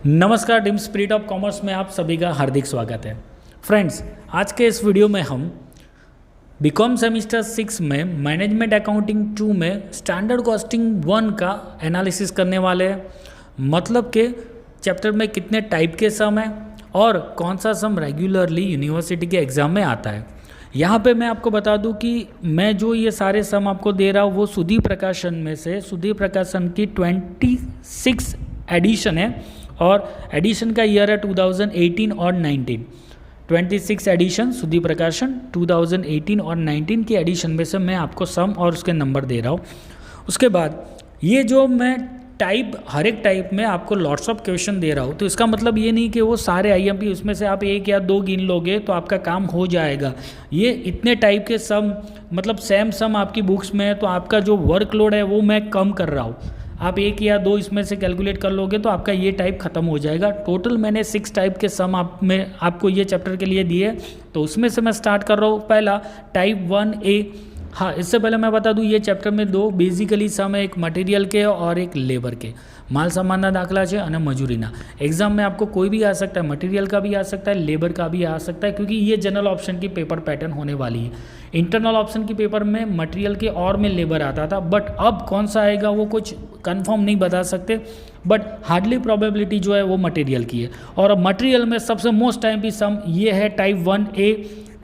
नमस्कार, team spirit of commerce में आप सभी का हार्दिक स्वागत है। फ्रेंड्स, आज के इस वीडियो में हम बीकॉम सेमेस्टर 6 में मैनेजमेंट अकाउंटिंग 2 में स्टैंडर्ड कॉस्टिंग 1 का एनालिसिस करने वाले हैं। मतलब के चैप्टर में कितने टाइप के सम हैं और कौन सा सम रेगुलरली यूनिवर्सिटी के एग्ज़ाम में आता है। यहाँ पे मैं आपको बता दूँ कि मैं जो ये सारे सम आपको दे रहा हूँ वो सुधीर प्रकाशन में से सुधीर प्रकाशन की 26 एडिशन है और एडिशन का ईयर है 2018 और 19। 26 एडिशन सुधीर प्रकाशन 2018 और 19 की एडिशन में से मैं आपको सम और उसके नंबर दे रहा हूँ। उसके बाद ये जो मैं टाइप हर एक टाइप में आपको लॉट्स ऑफ क्वेश्चन दे रहा हूँ, तो इसका मतलब ये नहीं कि वो सारे आईएमपी उसमें से आप एक या दो गिन लोगे तो आपका काम हो जाएगा। ये इतने टाइप के सम मतलब सेम सम आपकी बुक्स में है, तो आपका जो वर्कलोड है वो मैं कम कर रहा हूँ। आप एक या दो इसमें से कैलकुलेट कर लोगे तो आपका ये टाइप खत्म हो जाएगा। टोटल मैंने 6 टाइप के सम आपको ये चैप्टर के लिए दिए, तो उसमें से मैं स्टार्ट कर रहा हूँ। पहला टाइप 1A। हाँ, इससे पहले मैं बता दूँ ये चैप्टर में दो बेसिकली सम है, एक मटेरियल के और एक लेबर के। माल सामानना दाखला है और मजूरीना। एग्जाम में आपको कोई भी आ सकता है, मटेरियल का भी आ सकता है, लेबर का भी आ सकता है, क्योंकि ये जनरल ऑप्शन की पेपर पैटर्न होने वाली है। इंटरनल ऑप्शन की पेपर में मटेरियल के और में लेबर आता था, बट अब कौन सा आएगा वो कुछ कंफर्म नहीं बता सकते, बट हार्डली प्रोबेबिलिटी जो है वो मटेरियल की है। और अब मटेरियल में सबसे मोस्ट टाइम भी सम ये है टाइप 1A,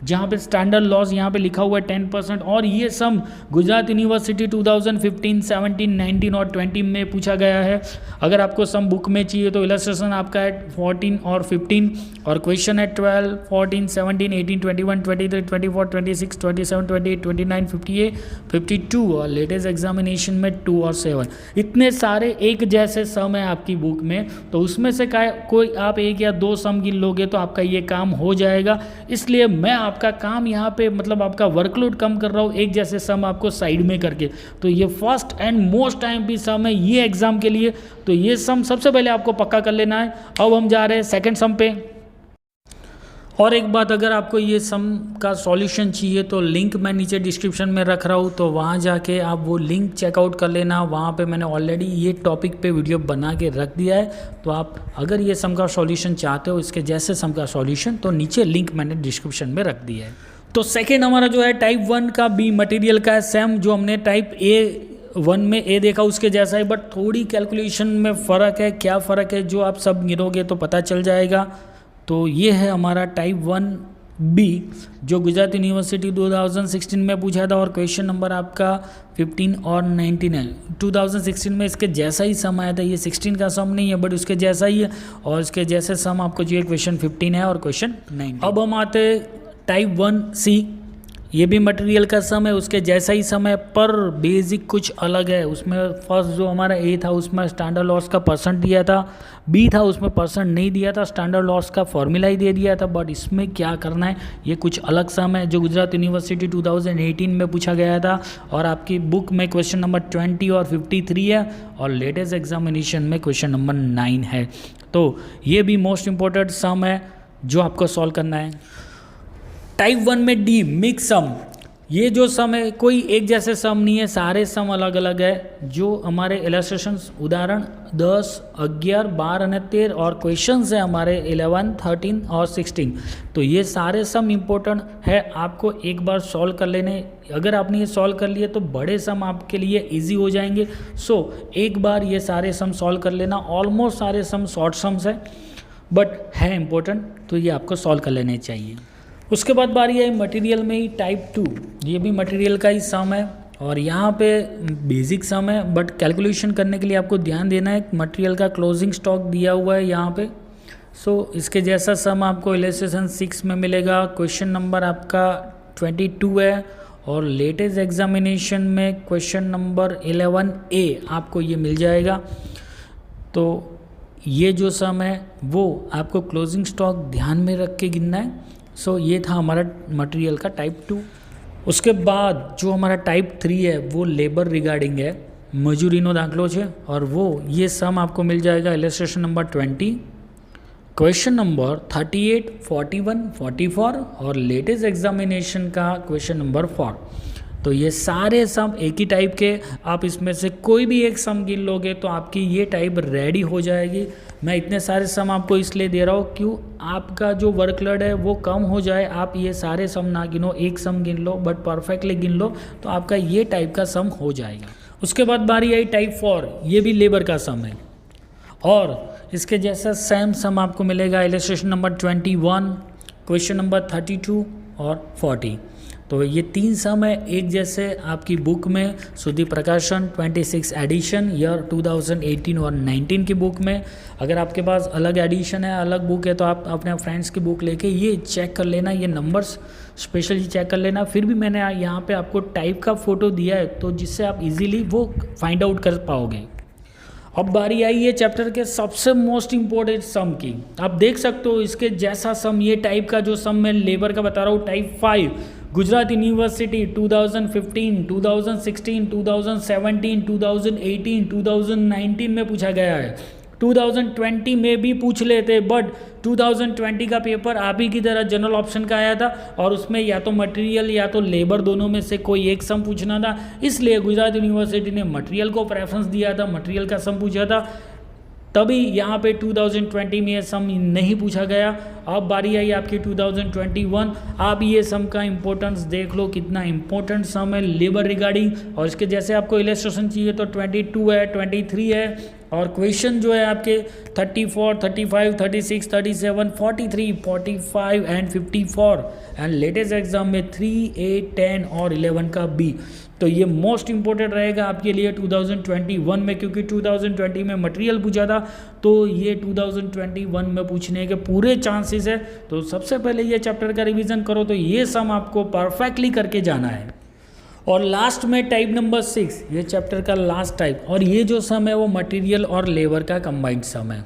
जहाँ पे स्टैंडर्ड लॉस यहाँ पे लिखा हुआ है 10%। और ये सम गुजरात यूनिवर्सिटी 2015, 17, 19 और 20 में पूछा गया है। अगर आपको सम बुक में चाहिए तो इलस्ट्रेशन आपका है 14 और 15 और क्वेश्चन है 12, 14, 17, 18, 21, 23, 24, 26, 27, 28, 29, 58, 52 और लेटेस्ट एग्जामिनेशन में 2 और 7। इतने सारे एक जैसे सम है आपकी बुक में, तो उसमें से कोई आप एक या दो सम गिन लोगे तो आपका ये काम हो जाएगा। इसलिए मैं आपका काम यहाँ पे मतलब आपका वर्कलोड कम कर रहा हूँ एक जैसे सम आपको साइड में करके। तो ये फर्स्ट एंड मोस्ट टाइम भी सम है ये एग्जाम के लिए, तो ये सम सबसे पहले आपको पक्का कर लेना है। अब हम जा रहे हैं सेकंड सम पे। और एक बात, अगर आपको ये सम का सॉल्यूशन चाहिए तो लिंक मैं नीचे डिस्क्रिप्शन में रख रहा हूँ, तो वहाँ जाके आप वो लिंक चेकआउट कर लेना। वहाँ पे मैंने ऑलरेडी ये टॉपिक पे वीडियो बना के रख दिया है, तो आप अगर ये सम का सॉल्यूशन चाहते हो इसके जैसे सम का सॉल्यूशन, तो नीचे लिंक मैंने डिस्क्रिप्शन में रख दिया है। तो सेकेंड हमारा जो है टाइप 1 का बी मटीरियल का है, सेम जो हमने टाइप A1 में ए देखा उसके जैसा है, बट थोड़ी कैलकुलेशन में फ़र्क है। क्या फ़र्क है जो आप सब गिनोगे तो पता चल जाएगा। तो ये है हमारा टाइप 1B जो गुजरात यूनिवर्सिटी 2016 में पूछा था और क्वेश्चन नंबर आपका 15 और 19 है। 2016 में इसके जैसा ही सम आया था, ये 16 का सम नहीं है बट उसके जैसा ही है, और इसके जैसे सम आपको चाहिए क्वेश्चन 15 है और क्वेश्चन 19। अब हम आते टाइप 1C। ये भी मटेरियल का सम है, उसके जैसा ही सम है पर बेसिक कुछ अलग है। उसमें फर्स्ट जो हमारा A था उसमें स्टैंडर्ड लॉस का परसेंट दिया था, B था उसमें परसेंट नहीं दिया था, स्टैंडर्ड लॉस का फॉर्मूला ही दे दिया था। बट इसमें क्या करना है, ये कुछ अलग सम है जो गुजरात यूनिवर्सिटी 2018 में पूछा गया था और आपकी बुक में क्वेश्चन नंबर 20 और 53 है और लेटेस्ट एग्जामिनेशन में क्वेश्चन नंबर 9 है। तो ये भी मोस्ट इंपॉर्टेंट सम है जो आपको सॉल्व करना है। टाइप 1 में D मिक्स सम। ये जो सम है कोई एक जैसे सम नहीं है, सारे सम अलग अलग है। जो हमारे इलस्ट्रेशंस उदाहरण 10, 11, 12 और 13 और क्वेश्चंस है हमारे 11, 13 और 16। तो ये सारे सम इम्पोर्टेंट है, आपको एक बार सॉल्व कर लेने। अगर आपने ये सॉल्व कर लिए तो बड़े सम आपके लिए इजी हो जाएंगे। सो एक बार ये सारे सम सॉल्व कर लेना। ऑलमोस्ट सारे सम शॉर्ट सम्स है बट है इम्पोर्टेंट, तो ये आपको सॉल्व कर लेने चाहिए। उसके बाद बारी है मटेरियल में ही टाइप 2। ये भी मटेरियल का ही सम है और यहाँ पे बेसिक सम है बट कैलकुलेशन करने के लिए आपको ध्यान देना है। मटेरियल का क्लोजिंग स्टॉक दिया हुआ है यहाँ पे। सो इसके जैसा सम आपको इलस्ट्रेशन 6 में मिलेगा। क्वेश्चन नंबर आपका 22 है और लेटेस्ट एग्जामिनेशन में क्वेश्चन नंबर 11A आपको ये मिल जाएगा। तो ये जो सम है वो आपको क्लोजिंग स्टॉक ध्यान में रख के गिनना है। सो ये था हमारा मटेरियल का टाइप 2। उसके बाद जो हमारा टाइप 3 है वो लेबर रिगार्डिंग है, मजूरीनो दाखलो है, और वो ये सम आपको मिल जाएगा इलस्ट्रेशन नंबर 20, क्वेश्चन नंबर 38, 41, 44 और लेटेस्ट एग्जामिनेशन का क्वेश्चन नंबर 4। तो ये सारे सम एक ही टाइप के, आप इसमें से कोई भी एक सम गिन लोगे तो आपकी ये टाइप रेडी हो जाएगी। मैं इतने सारे सम आपको इसलिए दे रहा हूँ क्यों आपका जो वर्कलोड है वो कम हो जाए। आप ये सारे सम ना गिनो, एक सम गिन लो बट परफेक्टली गिन लो तो आपका ये टाइप का सम हो जाएगा। उसके बाद बारी आई टाइप 4, ये भी लेबर का सम है और इसके जैसा सेम सम आपको मिलेगा इलस्ट्रेशन नंबर 21, क्वेश्चन नंबर 32 और 40। तो ये 3 सम है एक जैसे आपकी बुक में, सुधि प्रकाशन 26 एडिशन ईयर 2018 और 19 की बुक में। अगर आपके पास अलग एडिशन है, अलग बुक है तो आप अपने फ्रेंड्स की बुक लेके ये चेक कर लेना, ये नंबर्स स्पेशली चेक कर लेना। फिर भी मैंने यहाँ पे आपको टाइप का फ़ोटो दिया है तो जिससे आप इजीली वो फाइंड आउट कर पाओगे। अब बारी आई है चैप्टर के सबसे मोस्ट इम्पोर्टेंट सम की। आप देख सकते हो इसके जैसा सम, ये टाइप का जो सम मैं लेबर का बता रहा हूँ, टाइप 5 गुजरात यूनिवर्सिटी 2015, 2016, 2017, 2018, 2019 में पूछा गया है। 2020 में भी पूछ लेते बट 2020 का पेपर आप ही की तरह जनरल ऑप्शन का आया था और उसमें या तो मटेरियल या तो लेबर दोनों में से कोई एक सम पूछना था, इसलिए गुजरात यूनिवर्सिटी ने मटेरियल को प्रेफरेंस दिया था, मटेरियल का सम पूछा था। तभी यहाँ पे 2020 में ये सम नहीं पूछा गया। अब बारी आई आपकी 2021। आप ये सम का इंपॉर्टेंस देख लो, कितना इंपॉर्टेंट सम है लेबर रिगार्डिंग। और इसके जैसे आपको इलस्ट्रेशन चाहिए तो 22 है, 23 है और क्वेश्चन जो है आपके 34, 35, 36, 37, 43, 45 एंड 54 एंड लेटेस्ट एग्जाम में 3, 8, 10 और 11 का बी। तो ये मोस्ट इंपॉर्टेंट रहेगा आपके लिए 2021 में, क्योंकि 2020 में मटेरियल पूछा था तो ये 2021 में पूछने के पूरे चांसेस है। तो सबसे पहले ये चैप्टर का रिवीजन करो तो ये सम आपको परफेक्टली करके जाना है। और लास्ट में टाइप नंबर 6, ये चैप्टर का लास्ट टाइप, और ये जो सम है वो मटेरियल और लेबर का कंबाइंड सम है।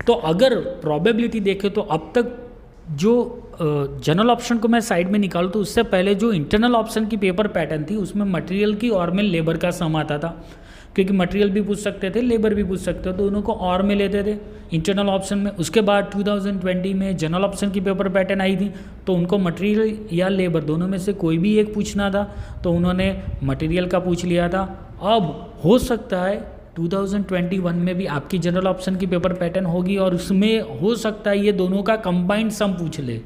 तो अगर प्रोबेबिलिटी देखें तो अब तक जो जनरल ऑप्शन को मैं साइड में निकालूँ तो उससे पहले जो इंटरनल ऑप्शन की पेपर पैटर्न थी उसमें मटेरियल की और में लेबर का सम आता था, क्योंकि मटेरियल भी पूछ सकते थे, लेबर भी पूछ सकते थे, दोनों को और में लेते थे इंटरनल ऑप्शन में। उसके बाद 2020 में जनरल ऑप्शन की पेपर पैटर्न आई थी तो उनको मटेरियल या लेबर दोनों में से कोई भी एक पूछना था तो उन्होंने मटेरियल का पूछ लिया था। अब हो सकता है 2021 में भी आपकी जनरल ऑप्शन की पेपर पैटर्न होगी और उसमें हो सकता है ये दोनों का कंबाइंड सम पूछ ले,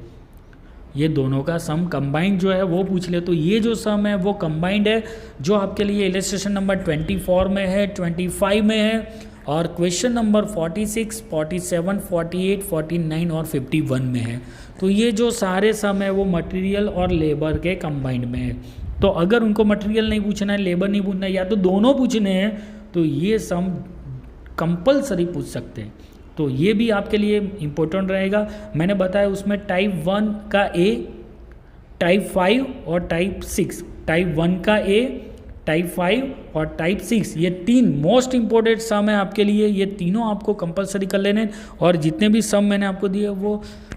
ये दोनों का सम कंबाइंड जो है वो पूछ ले। तो ये जो सम है वो कंबाइंड है जो आपके लिए इलस्ट्रेशन नंबर 24 में है, 25 में है और क्वेश्चन नंबर 46, 47, 48, 49 और 51 में है। तो ये जो सारे सम है वो मटेरियल और लेबर के कंबाइंड में है। तो अगर उनको मटेरियल नहीं पूछना है, लेबर नहीं पूछना है या तो दोनों पूछने हैं तो ये सम कंपलसरी पूछ सकते हैं। तो ये भी आपके लिए इम्पोर्टेंट रहेगा। मैंने बताया उसमें टाइप 1 का ए, टाइप 5 और टाइप 6। टाइप 1 का ए, टाइप 5 और टाइप 6 ये 3 मोस्ट इम्पोर्टेंट सम है आपके लिए। ये तीनों आपको कंपलसरी कर लेने और जितने भी सम मैंने आपको दिए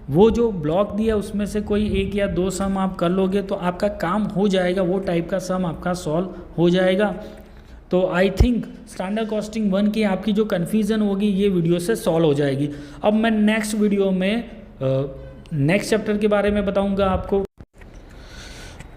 वो जो ब्लॉक दिया उसमें से कोई एक या दो सम आप कर लोगे तो आपका काम हो जाएगा, वो टाइप का सम आपका सॉल्व हो जाएगा। तो आई थिंक स्टैंडर्ड कॉस्टिंग 1 की आपकी जो कन्फ्यूज़न होगी ये वीडियो से सॉल्व हो जाएगी। अब मैं नेक्स्ट वीडियो में नेक्स्ट चैप्टर के बारे में बताऊंगा आपको।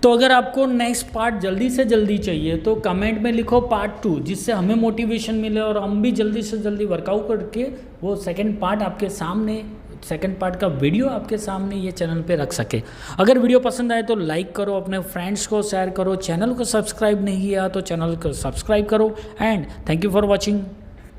तो अगर आपको नेक्स्ट पार्ट जल्दी से जल्दी चाहिए तो कमेंट में लिखो पार्ट 2, जिससे हमें मोटिवेशन मिले और हम भी जल्दी से जल्दी वर्कआउट करके वो सेकंड पार्ट आपके सामने, सेकंड पार्ट का वीडियो आपके सामने ये चैनल पे रख सके। अगर वीडियो पसंद आए तो लाइक करो, अपने फ्रेंड्स को शेयर करो, चैनल को सब्सक्राइब नहीं किया तो चैनल को सब्सक्राइब करो and thank you for watching.